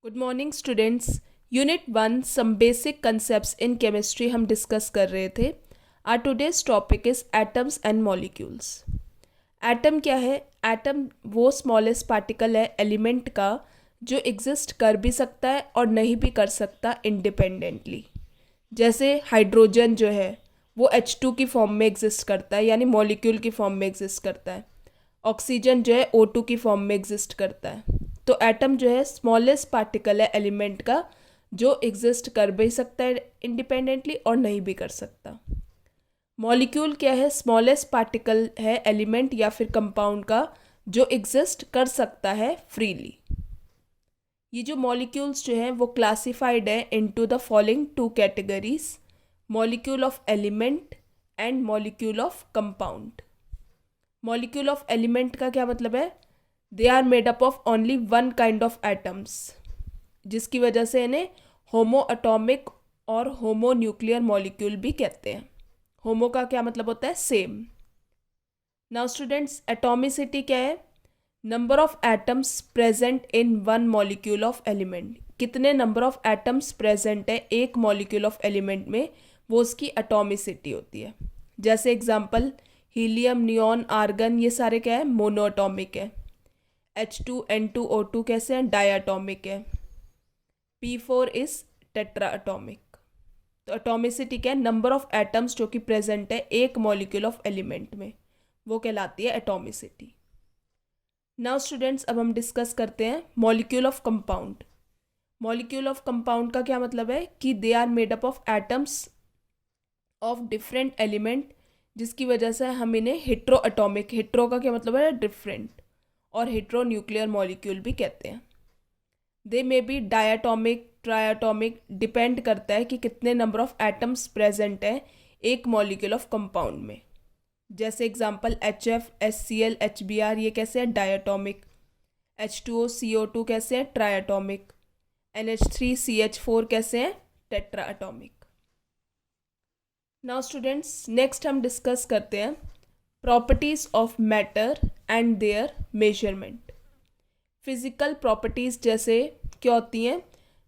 Good morning students. Unit 1 some basic concepts in chemistry हम discuss कर रहे थे। Our today's topic is atoms and molecules. Atom क्या है? एटम वो स्मॉलेस्ट पार्टिकल है एलिमेंट का जो एग्जिस्ट कर भी सकता है और नहीं भी कर सकता इंडिपेंडेंटली। जैसे हाइड्रोजन जो है वो H2 की फॉर्म में एग्जिस्ट करता है, यानी मॉलिक्यूल की फॉर्म में एग्जिस्ट करता है। ऑक्सीजन जो है O2 की फॉर्म में एग्जिस्ट करता है। तो एटम जो है स्मॉलेस्ट पार्टिकल है एलिमेंट का जो एग्जिस्ट कर भी सकता है इंडिपेंडेंटली और नहीं भी कर सकता। मॉलिक्यूल क्या है? स्मॉलेस्ट पार्टिकल है एलिमेंट या फिर कंपाउंड का जो एग्जिस्ट कर सकता है फ्रीली। ये जो मॉलिक्यूल्स जो हैं वो क्लासिफाइड है into the following two categories: molecule of element and molecule of compound. Molecule of element का क्या मतलब है? They are made up of only one kind of atoms, जिसकी वजह से इन्हें होमो एटॉमिक और होमो न्यूक्लियर मॉलिक्यूल भी कहते हैं। होमो का क्या मतलब होता है? सेम। नाउ स्टूडेंट्स, एटॉमिसिटी क्या है? Number of atoms present in one molecule of element. कितने नंबर ऑफ एटम्स प्रेजेंट है एक मॉलिक्यूल ऑफ एलिमेंट में, वो उसकी एटॉमिसिटी होती है। जैसे एग्जांपल, हीलियम, नियॉन, आर्गन, ये सारे क्या है? मोनोएटॉमिक है। H2N2O2 कैसे हैं? डायटॉमिक है। P4 is tetra atomic. तो एटॉमिसिटी क्या है? नंबर ऑफ एटम्स जो कि प्रेजेंट है एक मॉलिक्यूल ऑफ एलिमेंट में, वो कहलाती है एटॉमिसिटी। नाउ स्टूडेंट्स, अब हम डिस्कस करते हैं molecule of compound. Molecule of compound का क्या मतलब है कि they are made up of atoms of different element, जिसकी वजह से हम इन्हें हिट्रो एटॉमिक, हिट्रो का क्या मतलब है? डिफरेंट, और हिट्रो न्यूक्लियर मॉलिक्यूल भी कहते हैं। दे मे बी डायटॉमिक, ट्रायटॉमिक, डिपेंड करता है कि कितने नंबर ऑफ एटम्स प्रेजेंट हैं एक मॉलिक्यूल ऑफ कंपाउंड में। जैसे एग्जांपल, HF, HCl, HBr, ये कैसे है? डायटॉमिक। H2O, CO2 कैसे हैं? ट्रायटॉमिक। NH3, CH4 कैसे हैं? Tetra atomic. Now students, next हम डिस्कस करते हैं properties of matter and there measurement. Physical properties जैसे क्या होती हैं?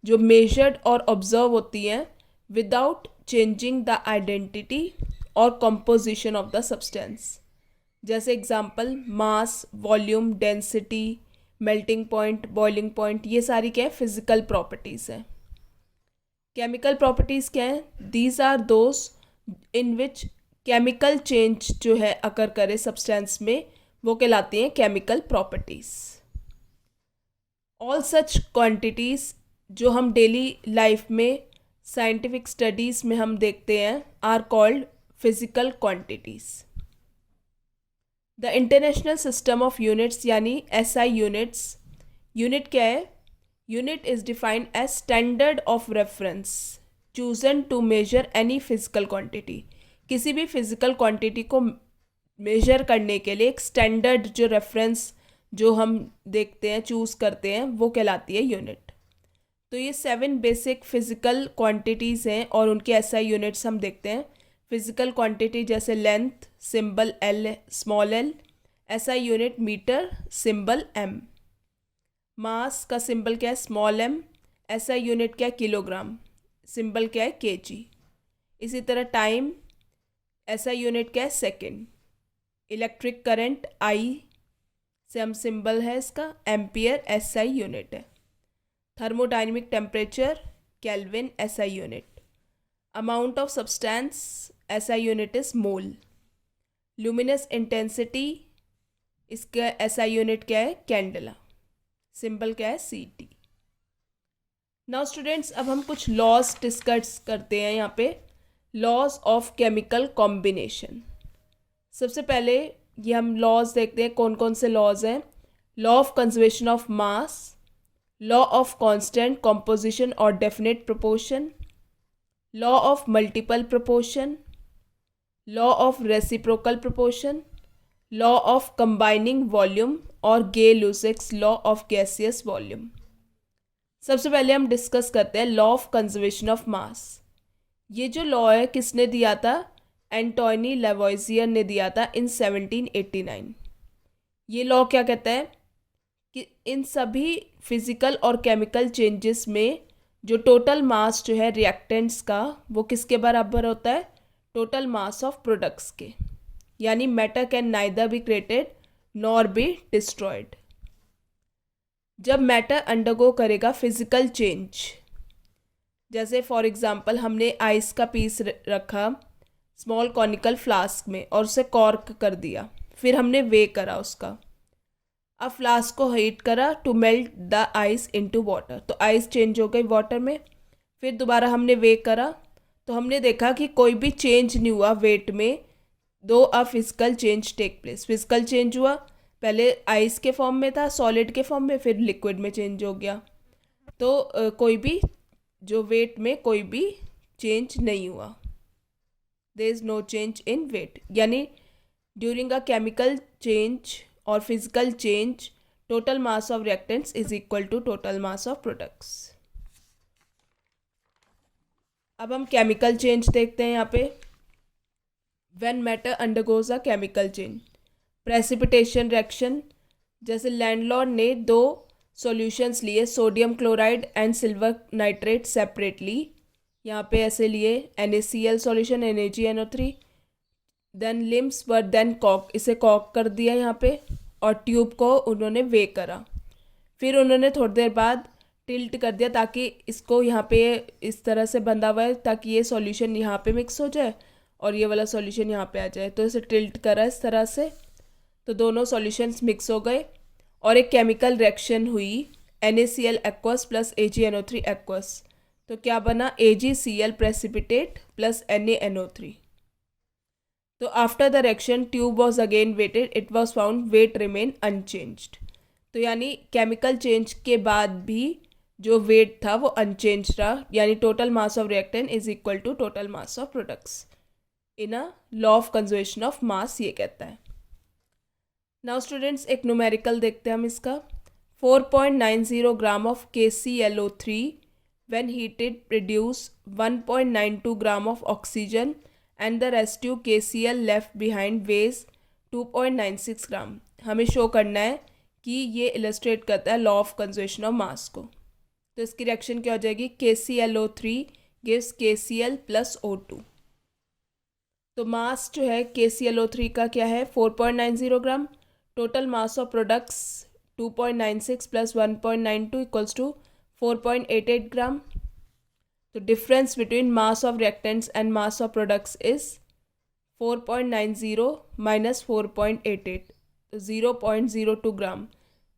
जो मेजर्ड और ऑब्जर्व होती हैं विदाउट चेंजिंग द आइडेंटिटी और कंपोजिशन ऑफ द सब्सटेंस। जैसे example, mass, volume, density, melting point, boiling point, ये सारी क्या है? फिजिकल प्रॉपर्टीज हैं। केमिकल प्रॉपर्टीज क्या है? These are those in which chemical change जो है अकर करे सब्सटेंस में, वो कहलाती हैं chemical properties. All such quantities जो हम डेली लाइफ में साइंटिफिक स्टडीज में हम देखते हैं are called physical quantities. The international system of units यानी SI यूनिट्स। यूनिट क्या है? Unit is defined as standard of reference chosen to measure any physical quantity. किसी भी फिजिकल क्वांटिटी को मेजर करने के लिए एक स्टैंडर्ड जो रेफरेंस जो हम देखते हैं, चूज़ करते हैं, वो कहलाती है यूनिट। तो ये 7 बेसिक फिजिकल क्वांटिटीज़ हैं और उनके SI यूनिट्स हम देखते हैं। फिजिकल क्वांटिटी जैसे length, symbol L, small l, SI unit metre, symbol M। Mass का सिंबल क्या है? Small m। SI यूनिट क्या है? किलोग्राम, सिंबल क्या है? kg। इसी तरह टाइम, SI यूनिट क्या है? सेकेंड। इलेक्ट्रिक करंट I से हम सिंबल है इसका एम्पियर, SI यूनिट है। Thermodynamic temperature, kelvin, SI unit. Amount of substance, SI unit is mole. Luminous intensity, इसका SI यूनिट क्या है? कैंडला, सिंबल क्या है? CT। नाउ स्टूडेंट्स, अब हम कुछ लॉज डिस्कस करते हैं यहाँ पे। Laws of chemical combination. सबसे पहले ये हम लॉज देखते हैं कौन कौन से लॉज हैं। Law of conservation of mass, law of constant composition और definite proportion, law of multiple proportion, law of reciprocal proportion, law of combining volume और Gay Lussac's law of gaseous volume. सबसे पहले हम डिस्कस करते हैं law of conservation of mass. ये जो law है किसने दिया था? एंटोनी लेवोइजियर ने दिया था इन 1789। ये लॉ क्या कहता है कि इन सभी फिजिकल और केमिकल चेंजेस में जो टोटल मास जो है रिएक्टेंट्स का वो किसके बराबर होता है, टोटल मास ऑफ प्रोडक्ट्स के। यानी matter can neither be created nor be destroyed. जब मैटर अंडरगो करेगा फिजिकल चेंज, जैसे फॉर एग्जांपल हमने आइस का पीस रखा स्मॉल कॉनिकल फ्लास्क में और उसे कॉर्क कर दिया, फिर हमने वे करा उसका। अब फ्लास्क को हीट करा to melt the ice into water, तो आइस चेंज हो गई वाटर में। फिर दोबारा हमने वे करा तो हमने देखा कि कोई भी चेंज नहीं हुआ वेट में, do a physical change take place. Physical change हुआ, पहले आइस के फॉर्म में था, सॉलिड के फॉर्म में, फिर लिक्विड में चेंज हो गया। तो कोई भी जो वेट में कोई भी चेंज नहीं हुआ, there is no change in weight. यानी ड्यूरिंग अ केमिकल चेंज और physical change total mass of reactants is equal to total mass of products. अब हम केमिकल चेंज देखते हैं यहाँ पे। When matter undergoes a chemical change, precipitation reaction, जैसे Landolt ने दो सॉल्यूशंस लिए, sodium chloride and silver nitrate separately. यहाँ पे ऐसे लिए NaCl solution NaGNO3, then limbs were then कॉक, इसे कॉक कर दिया यहाँ पे, और ट्यूब को उन्होंने वे करा। फिर उन्होंने थोड़ी देर बाद टिल्ट कर दिया ताकि इसको यहाँ पे इस तरह से बंधा हुआ है ताकि ये सॉल्यूशन यहाँ पे मिक्स हो जाए और ये वाला सॉल्यूशन यहाँ पे आ जाए। तो इसे टिल्ट करा इस तरह से, तो दोनों सॉल्यूशंस मिक्स हो गए और एक केमिकल रिएक्शन हुई NaCl aqueous plus AgNO3 aqueous. तो क्या बना, AgCl प्रेसिपिटेट प्लस NaNO3। तो after the reaction tube was again weighted, it was found weight remain unchanged. तो यानी केमिकल चेंज के बाद भी जो वेट था वो अनचेंज रहा, यानी total mass of reactant is equal to total mass of products in a law of conservation of mass, ये कहता है। नाउ स्टूडेंट्स एक न्यूमेरिकल देखते हैं हम इसका। 4.90 gram of KClO3 when heated produce 1.92 gram of oxygen and the residue KCl left behind weighs 2.96 ग्राम। हमें show करना है कि ये इलस्ट्रेट करता है law of conservation of mass को। तो इसकी रिएक्शन क्या हो जाएगी, KClO3 gives KCl plus O2। तो मास जो है KClO3 का क्या है 4.90 gram, total mass of products 2.96 plus 1.92 equals to 4.88 gram. तो difference between mass of reactants and mass of products is 4.90 minus 4.88, तो 0.02 ग्राम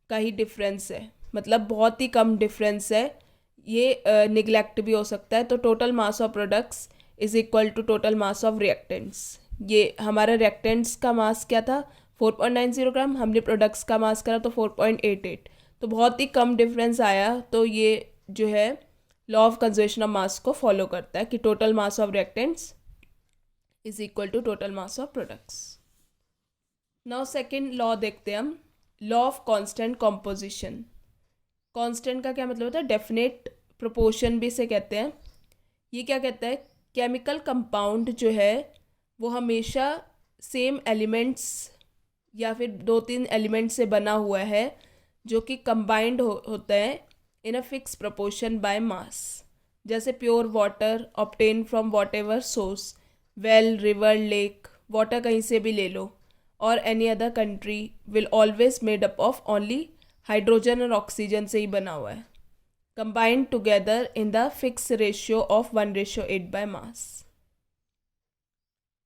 का ही डिफरेंस है, मतलब बहुत ही कम डिफरेंस है। ये निगलेक्ट भी हो सकता है। तो total mass of products is equal to total mass of reactants. ये हमारा रिएक्टेंट्स का मास क्या था 4.90 ग्राम, हमने प्रोडक्ट्स का मास करा तो 4.88, तो बहुत ही कम डिफरेंस आया। तो ये जो है law of conservation of mass को फॉलो करता है कि total mass of reactants is equal to total mass of products. Now second law देखते हैं हम, law of constant composition. Constant का क्या मतलब होता है, डेफिनेट प्रोपोर्शन भी इसे कहते हैं। ये क्या कहता है, केमिकल कंपाउंड जो है वो हमेशा सेम एलिमेंट्स या फिर 2-3 एलिमेंट से बना हुआ है जो कि कंबाइंड होता है in a fix proportion by mass. जैसे pure water obtain from whatever source, well, river, lake, water कहीं से भी ले लो, और any other country will always made up of only hydrogen और ऑक्सीजन से ही बना हुआ है, combined together in the fix ratio of 1:8 by mass.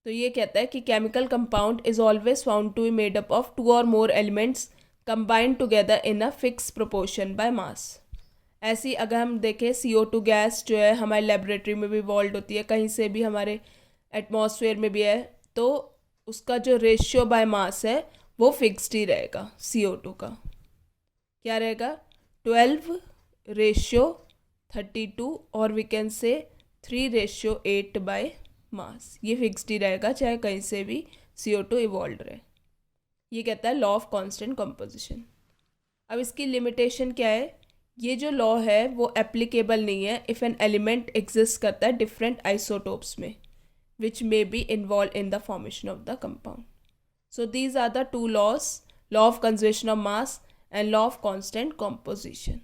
तो ये कहता है कि chemical compound is always found to be made up of 2 और more elements combined together in a fix proportion by मास। ऐसी अगर हम देखें CO2 गैस जो है हमारी लेबोरेटरी में भी इवॉल्व होती है, कहीं से भी हमारे एटमॉस्फेयर में भी है, तो उसका जो रेशियो बाय मास है वो फिक्स्ड ही रहेगा। CO2 का क्या रहेगा 12:32 और we can say 3:8 by mass, ये फिक्स्ड ही रहेगा चाहे कहीं से भी CO2 इवॉल्व रहे। ये कहता है लॉ ऑफ कांस्टेंट कंपोजिशन। अब इसकी लिमिटेशन क्या है, ये जो लॉ है वो एप्लीकेबल नहीं है इफ़ एन एलिमेंट एग्जिस्ट करता है डिफरेंट आइसोटोप्स में which may be involved in the formation of the compound. So these are the two laws, law of conservation of mass and law of constant composition.